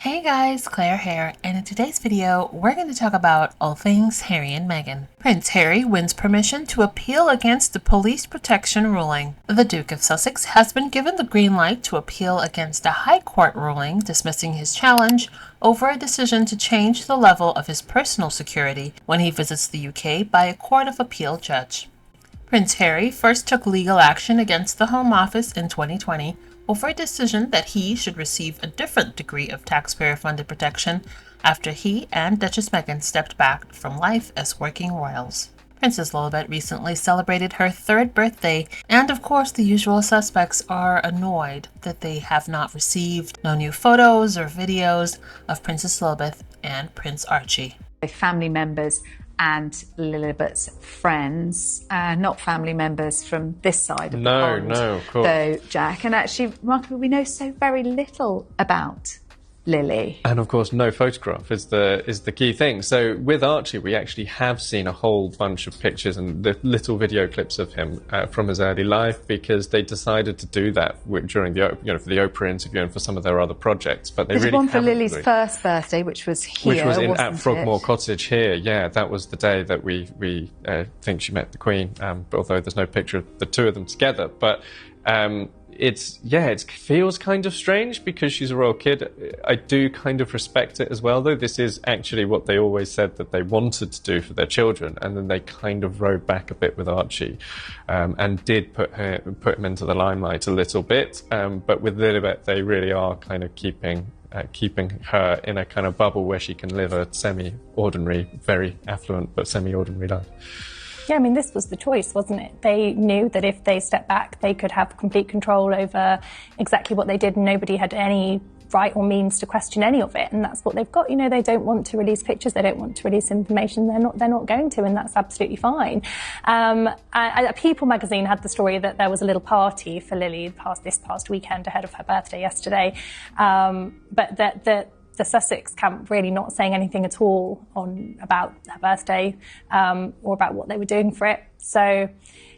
Hey guys, Claire here, and in today's video, we're going to talk about all things Harry and Meghan. Prince Harry wins permission to appeal against the police protection ruling. The Duke of Sussex has been given the green light to appeal against a High Court ruling dismissing his challenge over a decision to change the level of his personal security when he visits the UK by a Court of Appeal judge. Prince Harry first took legal action against the Home Office in 2020 over a decision that he should receive a different degree of taxpayer-funded protection after he and Duchess Meghan stepped back from life as working royals. Princess Lilibet recently celebrated her 3rd birthday, and of course the usual suspects are annoyed that they have not received no new photos or videos of Princess Lilibet and Prince Archie. Family members and Lilibet's friends, not family members from this side of the pond. No, of course. Though, Jack, and actually, remarkably, we know so very little about Lily. And of course, no photograph is the key thing. So with Archie, we actually have seen a whole bunch of pictures and the little video clips of him from his early life, because they decided to do that during the for the Oprah interview and for some of their other projects. But they There's really one for haven't Lily's first birthday, which was here, which was at wasn't Frogmore it? Cottage here. Yeah, that was the day that we think she met the Queen. But although there's no picture of the two of them together, but. It feels kind of strange because she's a royal kid. I do kind of respect it as well, though. This is actually what they always said that they wanted to do for their children, and then they kind of rode back a bit with Archie, and did put him into the limelight a little bit. But with Lilibet, they really are kind of keeping her in a kind of bubble where she can live a semi-ordinary, very affluent but semi-ordinary life. Yeah, I mean, this was the choice, wasn't it? They knew that if they stepped back, they could have complete control over exactly what they did, and nobody had any right or means to question any of it. And that's what they've got. You know, they don't want to release pictures, they don't want to release information. They're not going to, and that's absolutely fine. People magazine had the story that there was a little party for Lily this past weekend ahead of her birthday yesterday, but that the Sussex camp really not saying anything at all about her birthday or about what they were doing for it. So,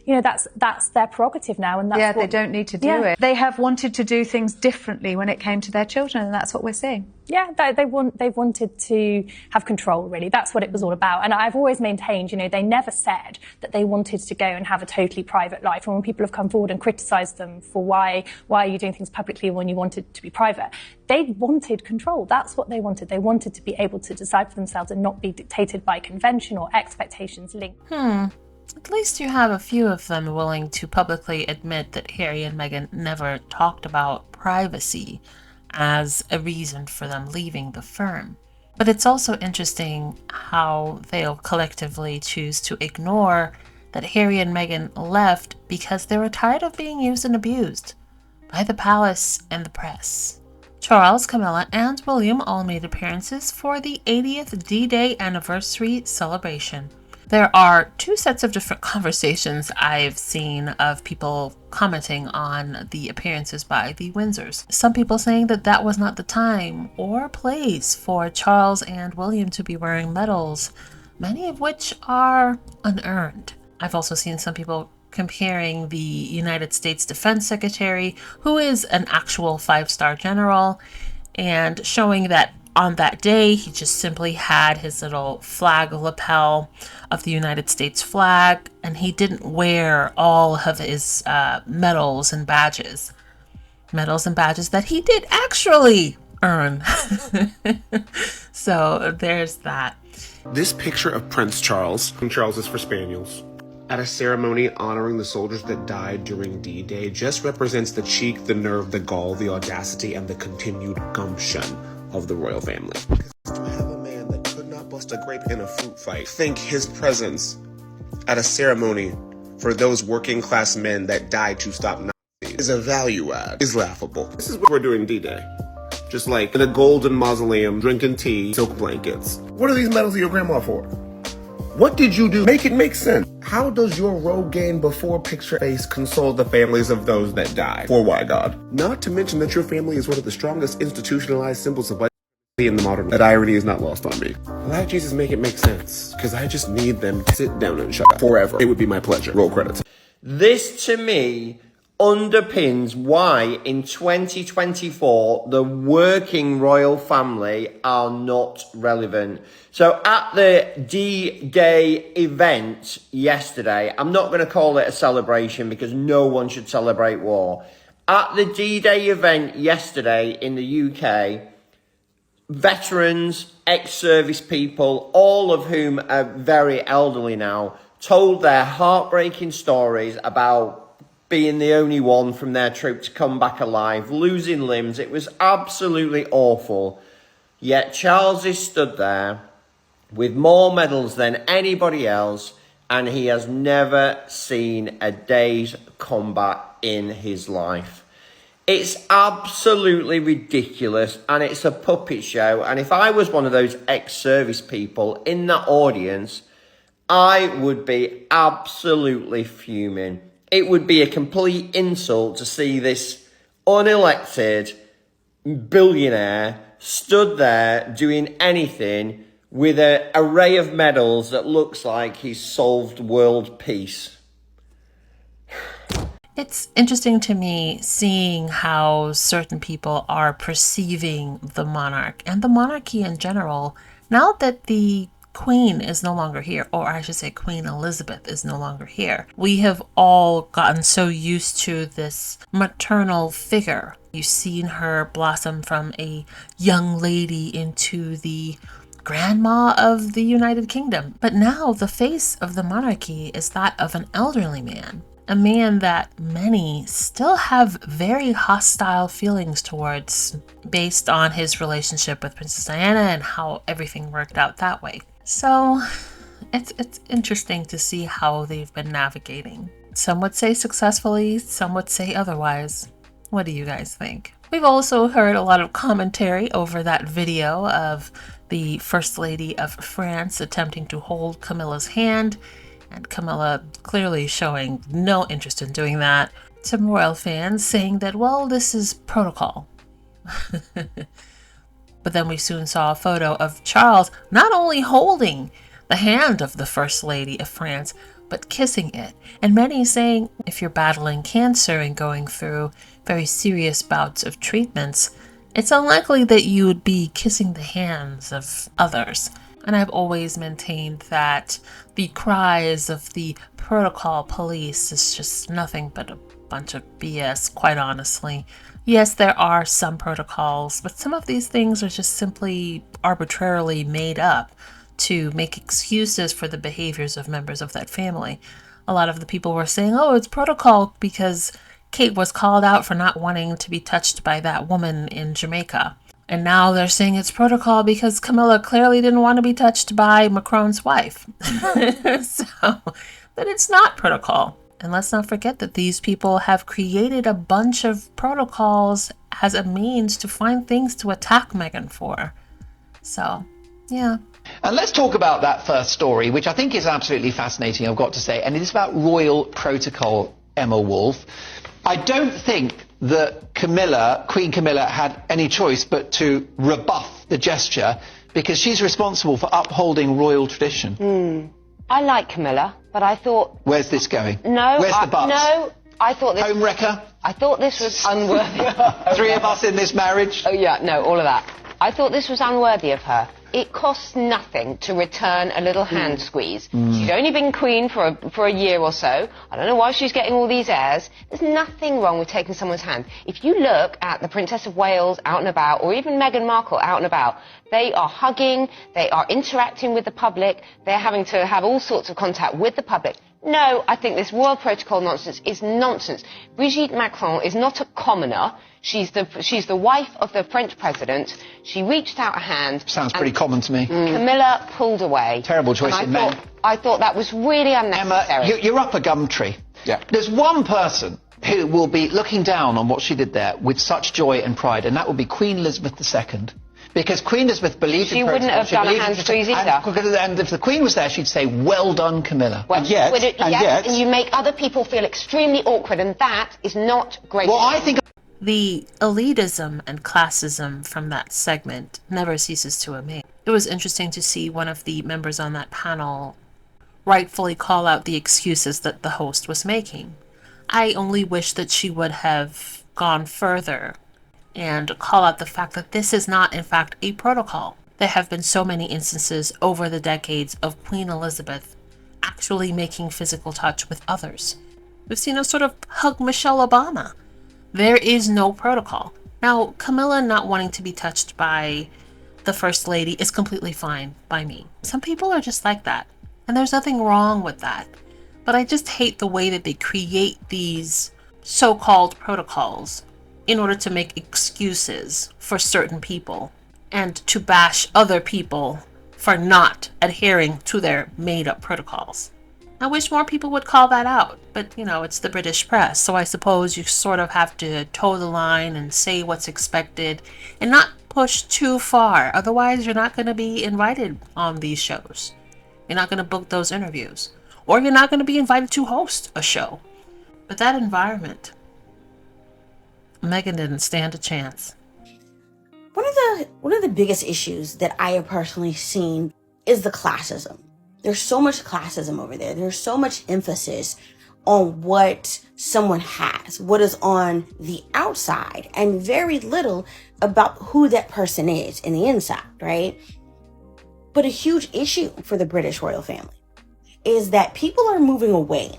you know, that's their prerogative now, and that's they don't need to do it. They have wanted to do things differently when it came to their children, and that's what we're seeing. Yeah, they've wanted to have control, really. That's what it was all about. And I've always maintained, you know, they never said that they wanted to go and have a totally private life. And when people have come forward and criticised them for why are you doing things publicly when you wanted to be private, they wanted control. That's what they wanted. They wanted to be able to decide for themselves and not be dictated by convention or expectations linked. At least you have a few of them willing to publicly admit that Harry and Meghan never talked about privacy as a reason for them leaving the firm. But it's also interesting how they'll collectively choose to ignore that Harry and Meghan left because they were tired of being used and abused by the palace and the press. Charles, Camilla, and William all made appearances for the 80th D-Day anniversary celebration. There are 2 sets of different conversations I've seen of people commenting on the appearances by the Windsors. Some people saying that that was not the time or place for Charles and William to be wearing medals, many of which are unearned. I've also seen some people comparing the United States Defense Secretary, who is an actual 5-star general, and showing that on that day, he just simply had his little flag lapel of the United States flag, and he didn't wear all of his medals and badges. Medals and badges that he did actually earn. So there's that. This picture of Prince Charles, and Charles is for Spaniels, at a ceremony honoring the soldiers that died during D-Day just represents the cheek, the nerve, the gall, the audacity, and the continued gumption of the royal family. To have a man that could not bust a grape in a fruit fight, think his presence at a ceremony for those working class men that died to stop Nazis is a value add, is laughable. This is what we're doing D-Day. Just like in a golden mausoleum, drinking tea, silk blankets. What are these medals of your grandma for? What did you do? Make it make sense. How does your Rogaine before picture face console the families of those that died? For why, God? Not to mention that your family is one of the strongest institutionalized symbols of white in the modern world. That irony is not lost on me. Why Jesus make it make sense? Because I just need them to sit down and shut up forever. It would be my pleasure. Roll credits. This, to me, underpins why in 2024 the working royal family are not relevant. So at the D-Day event yesterday, I'm not going to call it a celebration because no one should celebrate war. At the D-Day event yesterday in the UK, veterans, ex-service people, all of whom are very elderly now, told their heartbreaking stories about being the only one from their troop to come back alive, losing limbs. It was absolutely awful. Yet Charles is stood there with more medals than anybody else, and he has never seen a day's combat in his life. It's absolutely ridiculous, and it's a puppet show. And if I was one of those ex-service people in that audience, I would be absolutely fuming. It would be a complete insult to see this unelected billionaire stood there doing anything with an array of medals that looks like he's solved world peace. It's interesting to me seeing how certain people are perceiving the monarch and the monarchy in general now that the Queen is no longer here, or I should say Queen Elizabeth is no longer here. We have all gotten so used to this maternal figure. You've seen her blossom from a young lady into the grandma of the United Kingdom. But now the face of the monarchy is that of an elderly man. A man that many still have very hostile feelings towards based on his relationship with Princess Diana and how everything worked out that way. So it's interesting to see how they've been navigating. Some would say successfully, some would say otherwise. What do you guys think? We've also heard a lot of commentary over that video of the First Lady of France attempting to hold Camilla's hand, and Camilla clearly showing no interest in doing that. Some royal fans saying that, well, this is protocol. But then we soon saw a photo of Charles not only holding the hand of the First Lady of France, but kissing it. And many saying if you're battling cancer and going through very serious bouts of treatments, it's unlikely that you would be kissing the hands of others. And I've always maintained that the cries of the protocol police is just nothing but a bunch of BS, quite honestly. Yes, there are some protocols, but some of these things are just simply arbitrarily made up to make excuses for the behaviors of members of that family. A lot of the people were saying, oh, it's protocol because Kate was called out for not wanting to be touched by that woman in Jamaica. And now they're saying it's protocol because Camilla clearly didn't want to be touched by Macron's wife. So, but it's not protocol. And let's not forget that these people have created a bunch of protocols as a means to find things to attack Meghan for. So, yeah. And let's talk about that first story, which I think is absolutely fascinating, I've got to say. And it is about royal protocol, Emma Wolf. I don't think that Queen Camilla, had any choice but to rebuff the gesture because she's responsible for upholding royal tradition. I like Camilla, but I thought... Where's this going? No. Where's the bus? No, I thought this... Home wrecker? I thought this was unworthy. Three of us in this marriage? Oh, yeah, no, all of that. I thought this was unworthy of her. It costs nothing to return a little hand squeeze. She's only been queen for a year or so. I don't know why she's getting all these airs. There's nothing wrong with taking someone's hand. If you look at the Princess of Wales out and about, or even Meghan Markle out and about, they are hugging, they are interacting with the public, they're having to have all sorts of contact with the public. No, I think this royal protocol nonsense is nonsense. Brigitte Macron is not a commoner. She's the wife of the French president. She reached out a hand. Sounds pretty common to me. Camilla pulled away. Terrible choice in men. I thought that was really unnecessary. Emma, you're up a gum tree. Yeah. There's one person who will be looking down on what she did there with such joy and pride, and that would be Queen Elizabeth II. Because Queen Elizabeth believed in protocol. She wouldn't have done a hand squeeze either. And if the Queen was there, she'd say, well done, Camilla. Well, and yet, and you make other people feel extremely awkward, and that is not gracious. Well, I think... The elitism and classism from that segment never ceases to amaze. It was interesting to see one of the members on that panel rightfully call out the excuses that the host was making. I only wish that she would have gone further and call out the fact that this is not, in fact, a protocol. There have been so many instances over the decades of Queen Elizabeth actually making physical touch with others. We've seen her sort of hug Michelle Obama. There is no protocol. Now, Camilla not wanting to be touched by the First Lady is completely fine by me. Some people are just like that, and there's nothing wrong with that. But I just hate the way that they create these so-called protocols in order to make excuses for certain people and to bash other people for not adhering to their made-up protocols. I wish more people would call that out, but it's the British press, so I suppose you sort of have to toe the line and say what's expected and not push too far. Otherwise, you're not going to be invited on these shows. You're not going to book those interviews, or you're not going to be invited to host a show. But that environment, Meghan didn't stand a chance. One of the biggest issues that I have personally seen is the classism. There's so much classism over there. There's so much emphasis on what someone has, what is on the outside, and very little about who that person is in the inside, right? But a huge issue for the British royal family is that people are moving away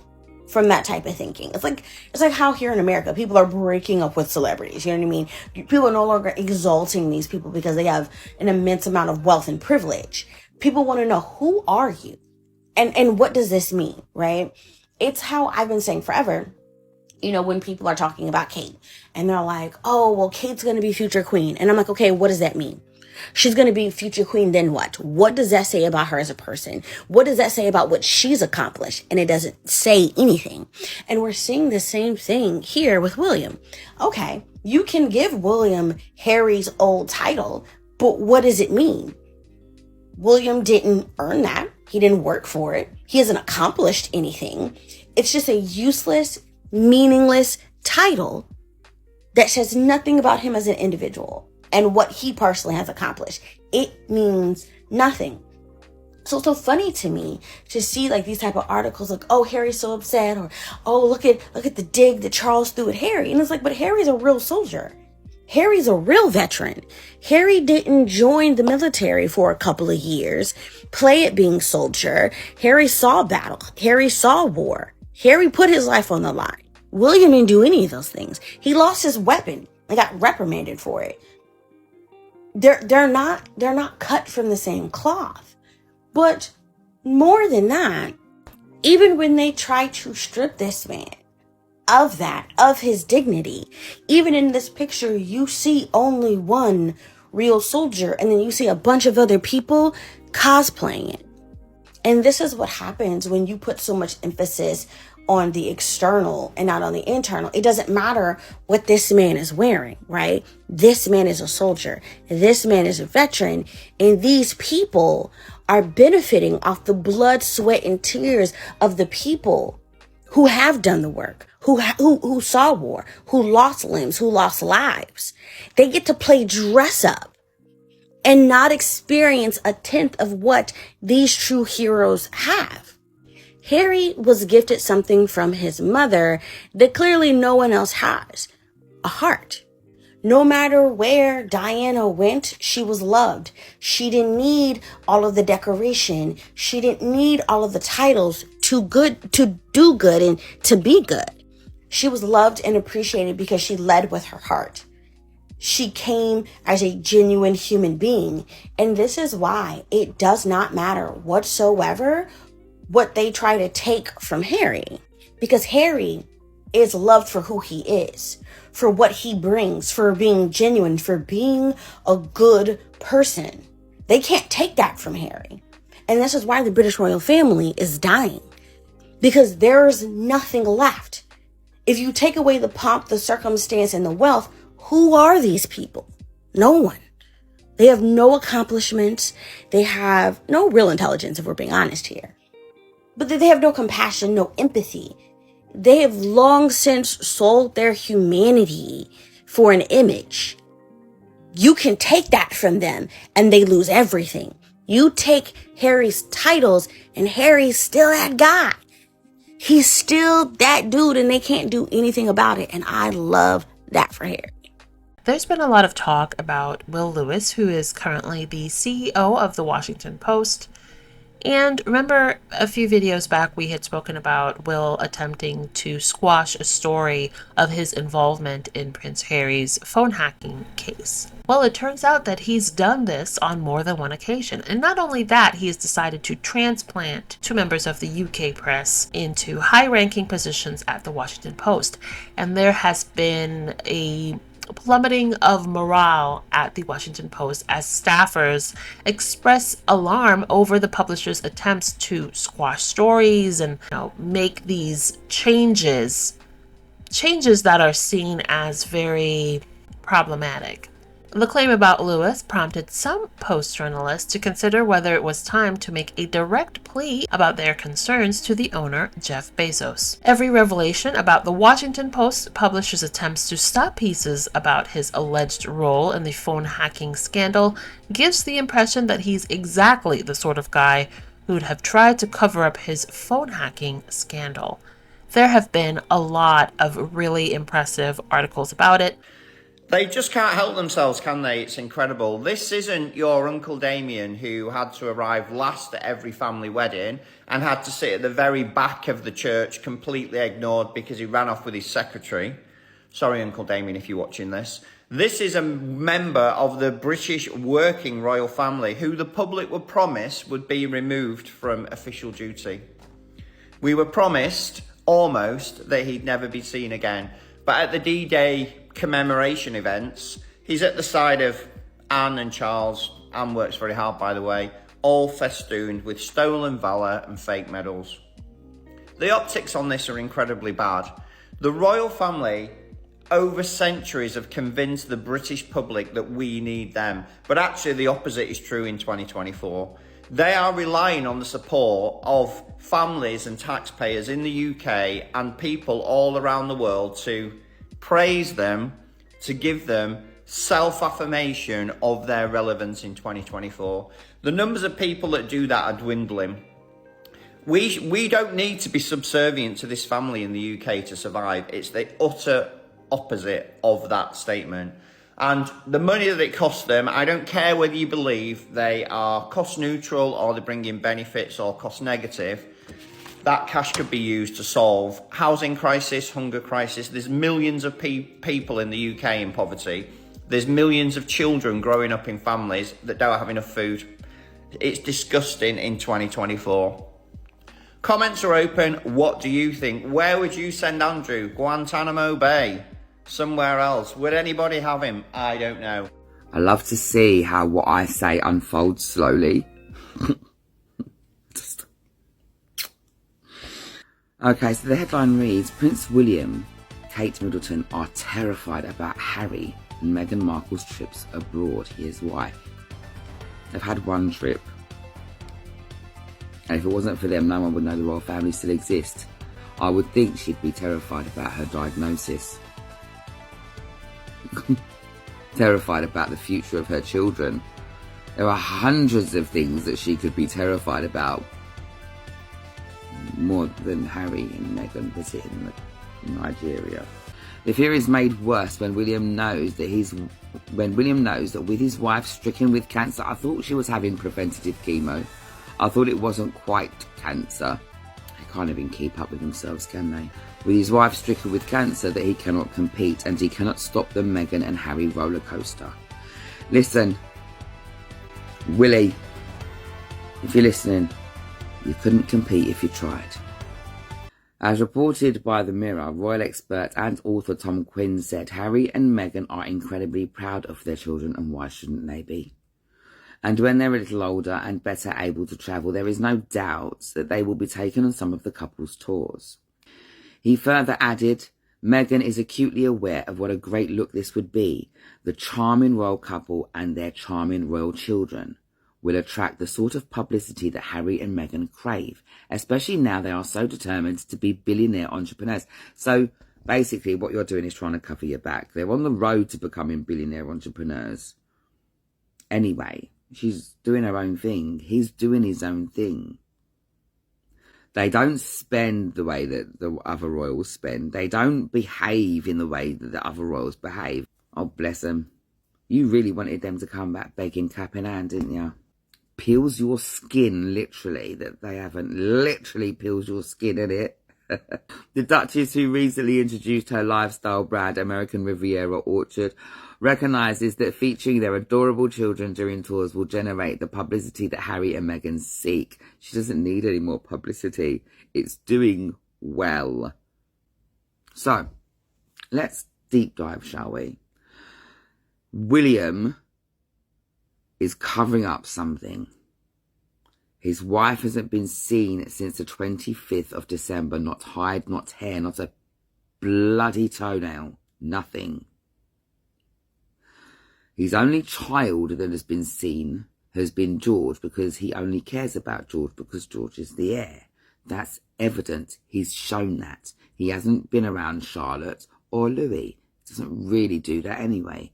from that type of thinking. It's like how here in America, people are breaking up with celebrities. You know what I mean? People are no longer exalting these people because they have an immense amount of wealth and privilege. People want to know, who are you? And what does this mean, right? It's how I've been saying forever, when people are talking about Kate and they're like, oh, well, Kate's going to be future queen. And I'm like, okay, what does that mean? She's going to be future queen, then what? What does that say about her as a person? What does that say about what she's accomplished? And it doesn't say anything. And we're seeing the same thing here with William. Okay, you can give William Harry's old title, but what does it mean? William didn't earn that. He didn't work for it. He hasn't accomplished anything. It's just a useless, meaningless title that says nothing about him as an individual and what he personally has accomplished. It means nothing. So it's so funny to me to see like these type of articles like, oh, Harry's so upset, or oh, look at the dig that Charles threw at Harry. And it's like, but Harry's a real soldier. Harry's a real veteran. Harry didn't join the military for a couple of years, play at being soldier. Harry saw battle. Harry saw war. Harry put his life on the line. William didn't do any of those things. He lost his weapon and got reprimanded for it. They're not cut from the same cloth. But more than that, even when they try to strip this man of his dignity, even in this picture, you see only one real soldier, and then you see a bunch of other people cosplaying it. And this is what happens when you put so much emphasis on the external and not on the internal. It doesn't matter what this man is wearing, right? This man is a soldier. This man is a veteran. And these people are benefiting off the blood, sweat, and tears of the people who have done the work, who saw war, who lost limbs, who lost lives. They get to play dress up and not experience a tenth of what these true heroes have. Harry was gifted something from his mother that clearly no one else has: a heart. No matter where Diana went, she was loved. She didn't need all of the decoration. She didn't need all of the titles to do good and to be good. She was loved and appreciated because she led with her heart. She came as a genuine human being. And this is why it does not matter whatsoever what they try to take from Harry, because Harry is loved for who he is, for what he brings, for being genuine, for being a good person. They can't take that from Harry. And this is why the British royal family is dying, because there's nothing left. If you take away the pomp, the circumstance, and the wealth, who are these people? No one. They have no accomplishments. They have no real intelligence, if we're being honest here. But they have no compassion, no empathy. They have long since sold their humanity for an image. You can take that from them and they lose everything. You take Harry's titles and Harry's still that guy. He's still that dude and they can't do anything about it. And I love that for Harry. There's been a lot of talk about Will Lewis, who is currently the CEO of the Washington Post. And remember, a few videos back, we had spoken about Will attempting to squash a story of his involvement in Prince Harry's phone hacking case. Well, it turns out that he's done this on more than one occasion. And not only that, he has decided to transplant two members of the UK press into high-ranking positions at the Washington Post. And there has been a plummeting of morale at the Washington Post as staffers express alarm over the publisher's attempts to squash stories and make these changes that are seen as very problematic. The claim about Lewis prompted some Post journalists to consider whether it was time to make a direct plea about their concerns to the owner, Jeff Bezos. Every revelation about the Washington Post publisher's attempts to stop pieces about his alleged role in the phone hacking scandal gives the impression that he's exactly the sort of guy who'd have tried to cover up his phone hacking scandal. There have been a lot of really impressive articles about it. They just can't help themselves, can they? It's incredible. This isn't your Uncle Damien who had to arrive last at every family wedding and had to sit at the very back of the church completely ignored because he ran off with his secretary. Sorry, Uncle Damien, if you're watching this. This is a member of the British working royal family who the public were promised would be removed from official duty. We were promised, almost, that he'd never be seen again. But at the D-Day commemoration events, he's at the side of Anne and Charles. Anne works very hard, by the way, all festooned with stolen valour and fake medals. The optics on this are incredibly bad. The royal family, over centuries, have convinced the British public that we need them. But actually, the opposite is true in 2024. They are relying on the support of families and taxpayers in the UK and people all around the world to praise them, to give them self-affirmation of their relevance in 2024. The numbers of people that do that are dwindling. We don't need to be subservient to this family in the UK to survive. It's the utter opposite of that statement. And the money that it costs them, I don't care whether you believe they are cost neutral or they bring in benefits or cost negative. That cash could be used to solve housing crisis, hunger crisis. There's millions of people in the UK in poverty. There's millions of children growing up in families that don't have enough food. It's disgusting in 2024. Comments are open. What do you think? Where would you send Andrew? Guantanamo Bay? Somewhere else? Would anybody have him? I don't know. I love to see how what I say unfolds slowly. Okay, so the headline reads, Prince William, Kate Middleton are terrified about Harry and Meghan Markle's trips abroad. He is wife. They've had one trip. And if it wasn't for them, no one would know the royal family still exists. I would think she'd be terrified about her diagnosis. Terrified about the future of her children. There are hundreds of things that she could be terrified about. More than Harry and Meghan visiting Nigeria. The fear is made worse when William knows that with his wife stricken with cancer. I thought she was having preventative chemo. I thought it wasn't quite cancer. They can't even keep up with themselves, can they? With his wife stricken with cancer, that he cannot compete and he cannot stop the Meghan and Harry roller coaster. Listen, Willie, if you're listening, you couldn't compete if you tried. As reported by The Mirror, royal expert and author Tom Quinn said Harry and Meghan are incredibly proud of their children, and why shouldn't they be? And when they're a little older and better able to travel, there is no doubt that they will be taken on some of the couple's tours. He further added, Meghan is acutely aware of what a great look this would be. The charming royal couple and their charming royal children will attract the sort of publicity that Harry and Meghan crave, especially now they are so determined to be billionaire entrepreneurs. So basically what you're doing is trying to cover your back. They're on the road to becoming billionaire entrepreneurs. Anyway, she's doing her own thing. He's doing his own thing. They don't spend the way that the other royals spend. They don't behave in the way that the other royals behave. Oh, bless them. You really wanted them to come back begging cap in hand, didn't you? Peels your skin, literally, that they haven't. Literally peels your skin in it. The Duchess, who recently introduced her lifestyle brand, American Riviera Orchard, recognises that featuring their adorable children during tours will generate the publicity that Harry and Meghan seek. She doesn't need any more publicity. It's doing well. So, let's deep dive, shall we? William is covering up something. His wife hasn't been seen since the 25th of December. Not hide, not hair, not a bloody toenail. Nothing. His only child that has been seen has been George, because he only cares about George because George is the heir. That's evident. He's shown that. He hasn't been around Charlotte or Louis. He doesn't really do that anyway.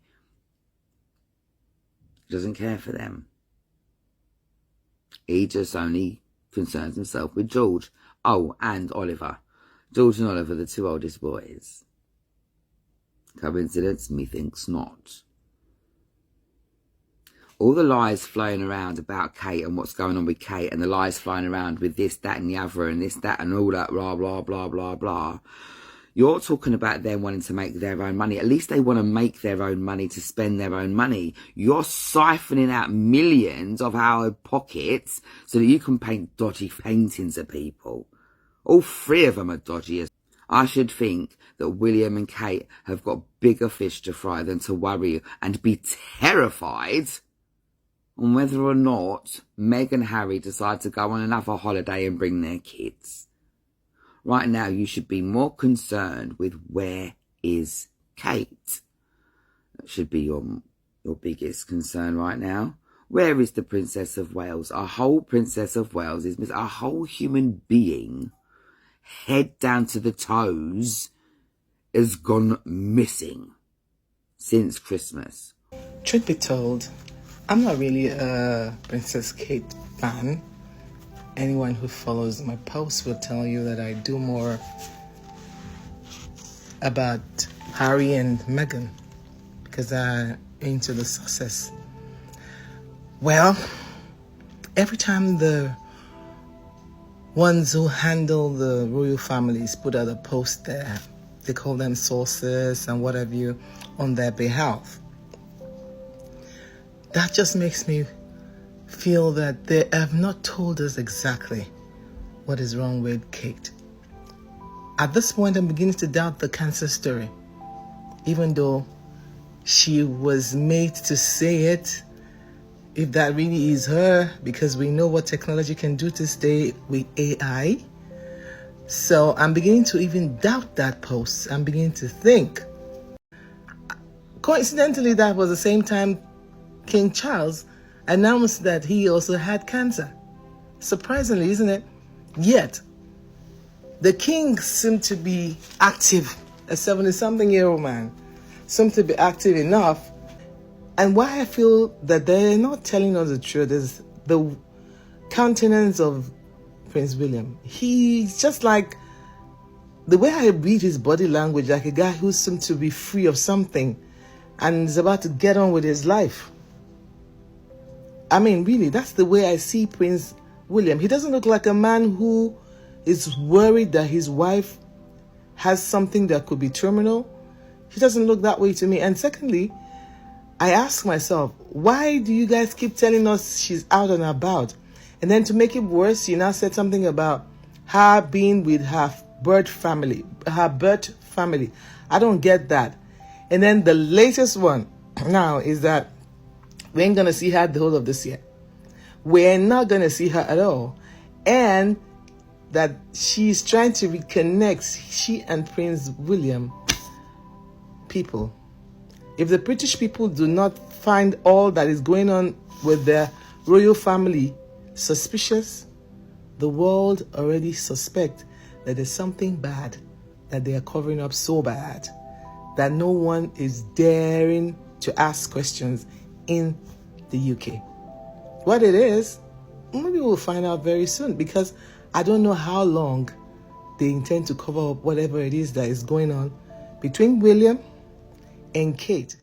He doesn't care for them. He just only concerns himself with George. Oh, and Oliver. George and Oliver, the two oldest boys. Coincidence? Methinks not. All the lies flying around about Kate and what's going on with Kate, and the lies flying around with this, that and the other, and this, that and all that, blah, blah, blah, blah, blah. You're talking about them wanting to make their own money. At least they want to make their own money to spend their own money. You're siphoning out millions of our pockets so that you can paint dodgy paintings of people. All three of them are dodgy. I should think that William and Kate have got bigger fish to fry than to worry and be terrified on whether or not Meg and Harry decide to go on another holiday and bring their kids. Right now, you should be more concerned with where is Kate. That should be your biggest concern right now. Where is the Princess of Wales? A whole Princess of Wales is a whole human being, head down to the toes, has gone missing since Christmas. Truth be told, I'm not really a Princess Kate fan. Anyone who follows my posts will tell you that I do more about Harry and Meghan because I'm into the Sussex. Well, every time the ones who handle the royal families put out a post there, they call them sources and what have you on their behalf. That just makes me feel that they have not told us exactly what is wrong with Kate. At this point, I'm beginning to doubt the cancer story, even though she was made to say it. If that really is her, because we know what technology can do to stay with AI. So I'm beginning to even doubt that post. I'm beginning to think. Coincidentally, that was the same time King Charles announced that he also had cancer. Surprisingly, isn't it? Yet, the king seemed to be active. A 70-something-year-old man seemed to be active enough. And why I feel that they're not telling us the truth is the countenance of Prince William. He's just like, the way I read his body language, like a guy who seems to be free of something and is about to get on with his life. I mean, really, that's the way I see Prince William. He doesn't look like a man who is worried that his wife has something that could be terminal. He doesn't look that way to me. And secondly, I ask myself, why do you guys keep telling us she's out and about? And then to make it worse, you now said something about her being with her birth family. I don't get that. And then the latest one now is that we ain't going to see her the whole of this year. We're not going to see her at all. And that she's trying to reconnect she and Prince William people. If the British people do not find all that is going on with their royal family suspicious, the world already suspect that there's something bad that they are covering up so bad that no one is daring to ask questions in the UK. What it is, maybe we'll find out very soon, because I don't know how long they intend to cover up whatever it is that is going on between William and Kate.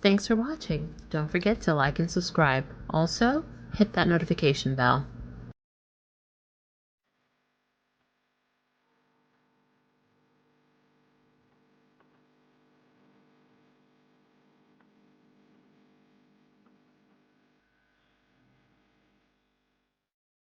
Thanks for watching. Don't forget to like and subscribe. Also, hit that notification bell.